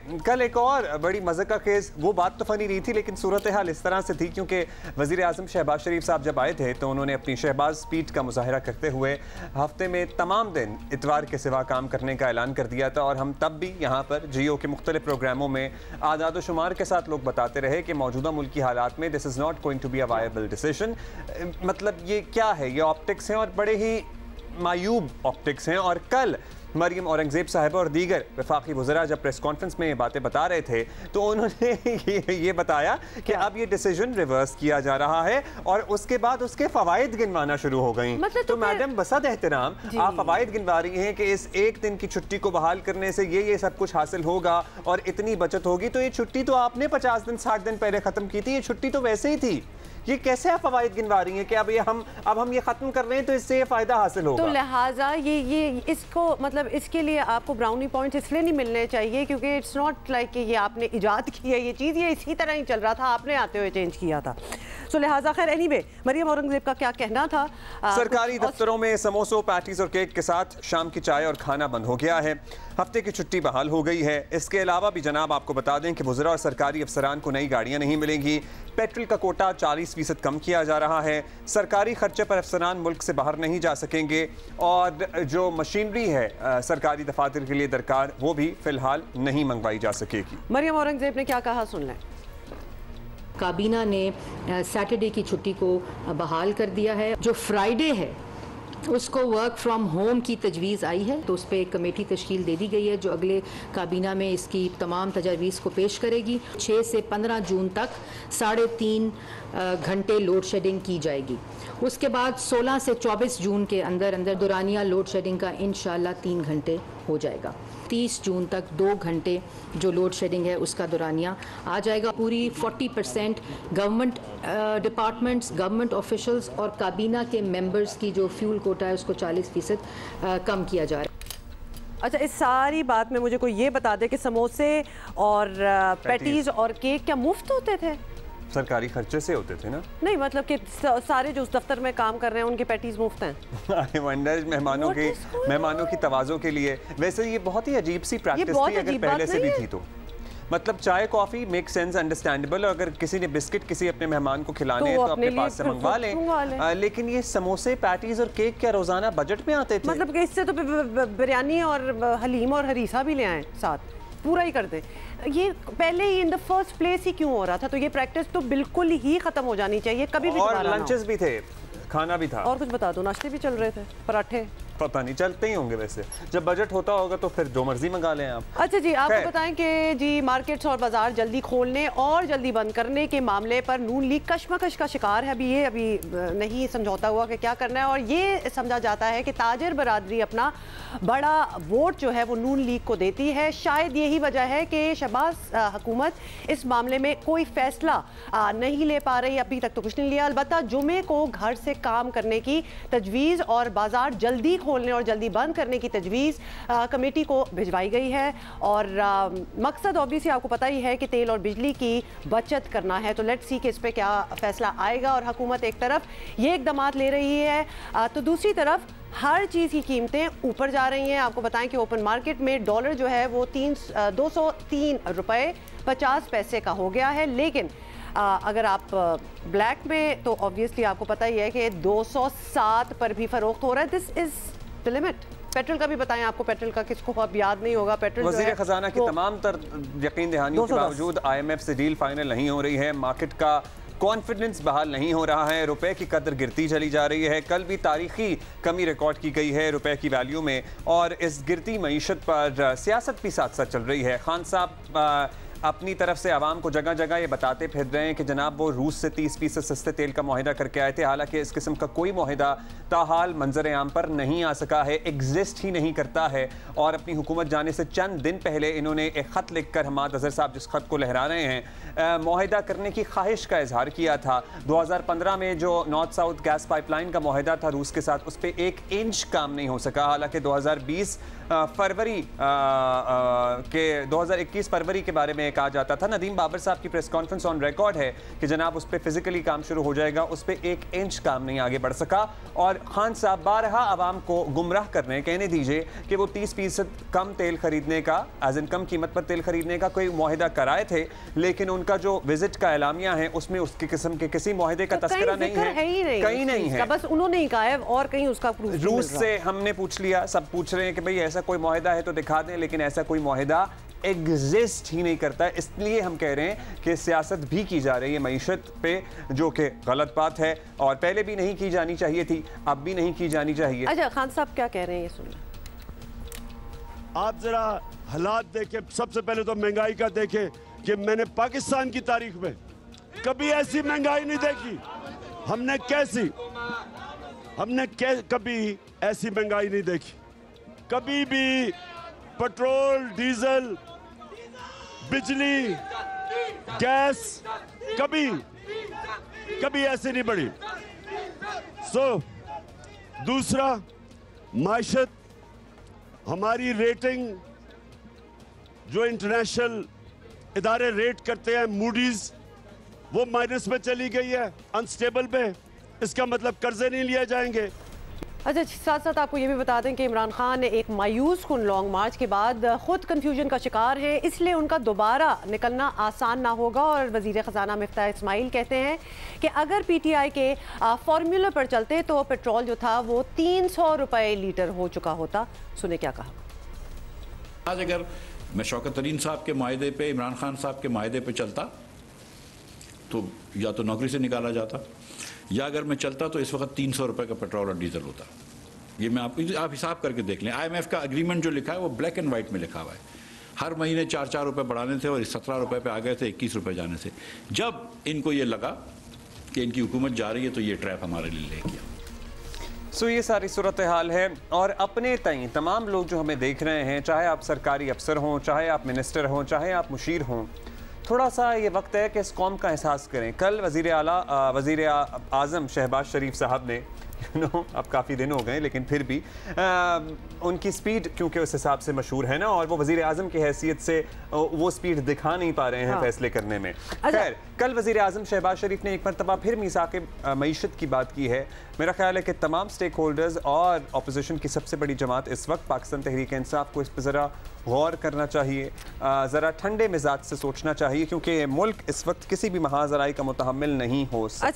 कल एक और बड़ी मज़े का केस, वो बात तो फनी नहीं थी लेकिन सूरत हाल इस तरह से थी क्योंकि वज़ीर आज़म शहबाज शरीफ साहब जब आए थे तो उन्होंने अपनी शहबाज स्पीड का मुजाहरा करते हुए हफ्ते में तमाम दिन इतवार के सिवा काम करने का ऐलान कर दिया था। और हम तब भी यहाँ पर जियो के मुख्तलिफ प्रोग्रामों में आदाद शुमार के साथ लोग बताते रहे कि मौजूदा मुल्की हालात में this is not going to be a viable decision. मतलब ये क्या है, ये ऑप्टिक्स हैं और बड़े ही मायूब ऑप्टिक्स हैं। और कल मरियम औरंगजेब साहिबा और दीगर वफाकी वज़रा जब प्रेस कॉन्फ्रेंस में ये बातें बता रहे थे तो उन्होंने ये बताया कि अब ये डिसीजन रिवर्स किया जा रहा है और उसके बाद उसके फ़वाइद गिनवाना शुरू हो गई। मतलब तो मैडम बसद एहतराम, आप फ़वाइद गिनवा रही हैं कि इस एक दिन की छुट्टी को बहाल करने से ये सब कुछ हासिल होगा और इतनी बचत होगी। तो ये छुट्टी तो आपने 50 दिन 60 दिन पहले ख़त्म की थी, ये छुट्टी तो वैसे ही थी। ये कैसे आप फवाइद गिनवा रही हैं कि अब हम ये खत्म कर रहे हैं तो इससे ये फायदा हासिल होगा? तो लिहाजा ये इसको मतलब इसके लिए आपको ब्राउनी पॉइंट्स इसलिए नहीं मिलने चाहिए क्योंकि इट्स नॉट लाइक कि ये आपने इजाद की है ये चीज़, ये इसी तरह ही चल रहा था, आपने आते हुए चेंज किया था। सो लिहाजा खैर एनीवे मरियम औरंगजेब का क्या कहना था। सरकारी दफ्तरों में समोसों, पैटीज और केक के साथ शाम की चाय और खाना बंद हो गया है। हफ्ते की छुट्टी बहाल हो गई है। इसके अलावा भी जनाब आपको बता दें कि वज़रा और सरकारी अफसरान को नई गाड़ियाँ नहीं मिलेंगी। पेट्रोल का कोटा 40% कम किया जा रहा है। सरकारी खर्चे पर अफसरान मुल्क से बाहर नहीं जा सकेंगे और जो मशीनरी है सरकारी दफातर के लिए दरकार वो भी फ़िलहाल नहीं मंगवाई जा सकेगी। मरियम औरंगजेब ने क्या कहा सुन लें। काबीना ने सैटरडे की छुट्टी को बहाल कर दिया है। जो फ्राइडे है उसको वर्क फ्रॉम होम की तजवीज़ आई है तो उस पर एक कमेटी तश्कील दे दी गई है जो अगले काबीना में इसकी तमाम तजावीज़ को पेश करेगी। 6 से 15 जून तक 3.5 घंटे लोड शेडिंग की जाएगी। उसके बाद 16 से 24 जून के अंदर दौरानिया लोड शेडिंग का इंशाल्लाह 3 घंटे हो जाएगा। 30 जून तक 2 घंटे जो लोड शेडिंग है उसका दौरानिया आ जाएगा। पूरी 40% गवर्नमेंट डिपार्टमेंट्स, गवर्नमेंट ऑफिशल्स और काबीना के मेंबर्स की जो फ्यूल कोटा है उसको 40% कम किया जा रहा है। अच्छा, इस सारी बात में मुझे कोई ये बता दे कि समोसे और पैटीज और केक क्या मुफ्त होते थे? सरकारी खर्चे से होते थे ना। नहीं मतलब कि सारे जो उस दफ्तर में काम कर रहे हैं उनके पैटीज मुफ्त हैं। आई वंडर मेहमानों की तवाज़ो के लिए। वैसे ये बहुत ही अजीब सी प्रैक्टिस थी अगर पहले से भी थी तो। मतलब चाय कॉफ़ी मेक सेंस, अंडरस्टैंडेबल। अगर किसी ने बिस्किट किसी अपने मेहमान को खिलाने हैं तो अपने पास से मंगवा लें। लेकिन ये समोसे, पैटीज और केक क्या रोजाना बजट में आते थे? मतलब कि इससे तो बिरयानी और हलीम और हरीसा भी ले आए साथ, पूरा ही कर दे। ये पहले ही इन द फर्स्ट प्लेस ही क्यों हो रहा था? तो ये प्रैक्टिस तो बिल्कुल ही खत्म हो जानी चाहिए, कभी भी। और लंचेस भी थे, खाना भी था। और कुछ बता दो, नाश्ते भी चल रहे थे, पराठे पता नहीं, चलते ही होंगे वैसे। जब बजट होता होगा तो फिर जो मर्जी मंगा लें आप। अच्छा जी, आपको बताएं कि जी मार्केट्स और बाजार जल्दी खोलने और जल्दी बंद करने के मामले पर नून लीग कशमकश का शिकार है। अभी नहीं समझौता हुआ कि क्या करना है और ये समझा जाता है कि ताजर बरादरी अपना बड़ा वोट जो है वो नून लीग को देती है। शायद यही वजह है कि शहबाज हुकूमत इस मामले में कोई फैसला नहीं ले पा रही, अभी तक तो कुछ नहीं लिया। अलबत्ता जुमे को घर से काम करने की तजवीज़ और बाजार जल्दी खोलने और जल्दी बंद करने की तजवीज़ कमेटी को भिजवाई गई है। और मकसद ऑब्वियसली आपको पता ही है कि तेल और बिजली की बचत करना है। तो लेट्स सी कि इस पर क्या फैसला आएगा। और हुकूमत एक तरफ ये इक़दामात ले रही है तो दूसरी तरफ हर चीज़ की कीमतें ऊपर जा रही हैं। आपको बताएं कि ओपन मार्केट में डॉलर जो है वो 203 रुपये 50 पैसे का हो गया है। लेकिन अगर आप ब्लैक में तो ऑब्वियसली आपको पता ही है कि 207 पर भी फरोख्त हो रहा है। This is the limit. Petrol का भी बताएं आपको, पेट्रोल का किसको अब याद नहीं होगा। पेट्रोल वज़ीर खजाना की तमाम तर यकीन दहानियों के बावजूद IMF से डील फाइनल नहीं हो रही है। मार्केट का कॉन्फिडेंस बहाल नहीं हो रहा है। रुपए की कदर गिरती चली जा रही है। कल भी तारीखी कमी रिकॉर्ड की गई है रुपए की वैल्यू में और इस गिरती मईशत पर सियासत भी साथ साथ चल रही है। खान साहब अपनी तरफ से आवाम को जगह जगह ये बताते फिर रहे हैं कि जनाब वो रूस से 30% सस्ते तेल का मुआहिदा करके आए थे। हालांकि इस किस्म का कोई मुआहिदा ताहाल मंजर आम पर नहीं आ सका है, एग्जिस्ट ही नहीं करता है। और अपनी हुकूमत जाने से चंद दिन पहले इन्होंने एक ख़त लिखकर हमाद अजहर साहब जिस ख़त को लहरा रहे हैं मुआहिदा करने की ख्वाहिश का इजहार किया था। 2015 में जो नॉर्थ साउथ गैस पाइपलाइन का मुआहिदा था रूस के साथ, उस पर 1 इंच काम नहीं हो सका। हालांकि 2021 फरवरी के बारे में एक कहा जाता था। नदीम बाबर साहब की प्रेस कॉन्फ्रेंस ऑन रिकॉर्ड है कि जनाब उस पर फिजिकली काम शुरू हो जाएगा, उस पर 1 इंच काम नहीं आगे बढ़ सका। और खान साहब बारहा आवाम को गुमराह कर रहे हैं। कहने दीजिए कि वो 30% कम तेल खरीदने का, एज इन कम कीमत पर तेल खरीदने का कोई मुआहिदा कराए थे, लेकिन उनका जो विजिट का एलामिया है उसमें उसकी किस्म के किसी मुआहिदे का तस्करा नहीं है, कहीं नहीं है। बस उन्होंने ही कहा है और कहीं उसका रूस से हमने पूछ लिया, सब पूछ रहे हैं कि भाई ऐसा कोई मुआहिदा है तो दिखा दें, लेकिन ऐसा कोई मुआहिदा एग्जिस्ट ही नहीं करता। इसलिए हम कह रहे हैं कि सियासत भी की जा रही है मईशत पे, जो कि गलत बात है और पहले भी नहीं की जानी चाहिए थी, अब भी नहीं की जानी चाहिए। अच्छा, खान साहब क्या कह रहे हैं ये सुनिए। आप जरा हालात देखें, सबसे पहले तो महंगाई का देखें कि मैंने पाकिस्तान की तारीख में कभी ऐसी महंगाई नहीं देखी। हमने कभी ऐसी महंगाई नहीं देखी। कभी भी पेट्रोल, डीजल, बिजली, गैस कभी ऐसे नहीं बढ़ी। दूसरा, माइशत, हमारी रेटिंग जो इंटरनेशनल इदारे रेट करते हैं, मूडीज, वो माइनस में चली गई है, अनस्टेबल पे। इसका मतलब कर्जे नहीं लिए जाएंगे। अच्छा, साथ साथ आपको ये भी बता दें कि इमरान खान एक मायूस कुन लॉन्ग मार्च के बाद खुद कंफ्यूजन का शिकार है, इसलिए उनका दोबारा निकलना आसान ना होगा। और वजीर ख़जाना मिफ्ताह इस्माइल कहते हैं कि अगर PTI के फॉर्मूले पर चलते तो पेट्रोल जो था वो 300 रुपये लीटर हो चुका होता। सुने क्या कहा। आज अगर मैं शौकत तरीन साहब के मायदे पे, इमरान खान साहब के मायदे पे चलता तो या तो नौकरी से निकाला जाता, या अगर मैं चलता तो इस वक्त 300 रुपये का पेट्रोल और डीजल होता। ये मैं आप हिसाब करके देख लें। IMF का एग्रीमेंट जो लिखा है वो ब्लैक एंड वाइट में लिखा हुआ है। हर महीने 4-4 रुपये बढ़ाने थे और 17 रुपये पे आ गए थे 21 रुपये जाने से। जब इनको ये लगा कि इनकी हुकूमत जा रही है तो ये ट्रैप हमारे लिए ले गया। सो ये सारी सूरत हाल है। और अपने तई तमाम लोग जो हमें देख रहे हैं, चाहे आप सरकारी अफसर हों, चाहे आप मिनिस्टर हों, चाहे आप मुशीर हों, थोड़ा सा ये वक्त है कि इस कौम का एहसास करें। कल वज़ीर आज़म शहबाज शरीफ साहब ने अब काफ़ी दिन हो गए लेकिन फिर भी उनकी स्पीड क्योंकि उस हिसाब से मशहूर है ना, और वो वज़ीर आज़म की हैसियत से वो स्पीड दिखा नहीं पा रहे हैं हाँ। फैसले करने में। खैर, कल वज़ीर आज़म शहबाज शरीफ ने एक मरतबा फिर मीसाक़े मईशत की बात की है। मेरा ख्याल है कि तमाम स्टेक होल्डर्स और अपोजिशन की सबसे बड़ी जमात इस वक्त पाकिस्तान तहरीक इंसाफ को इस पर ज़रा गौर करना चाहिए, ज़रा ठंडे मिजाज से सोचना चाहिए, क्योंकि मुल्क इस वक्त किसी भी महाजराई का मुतहम्मिल नहीं हो सकता।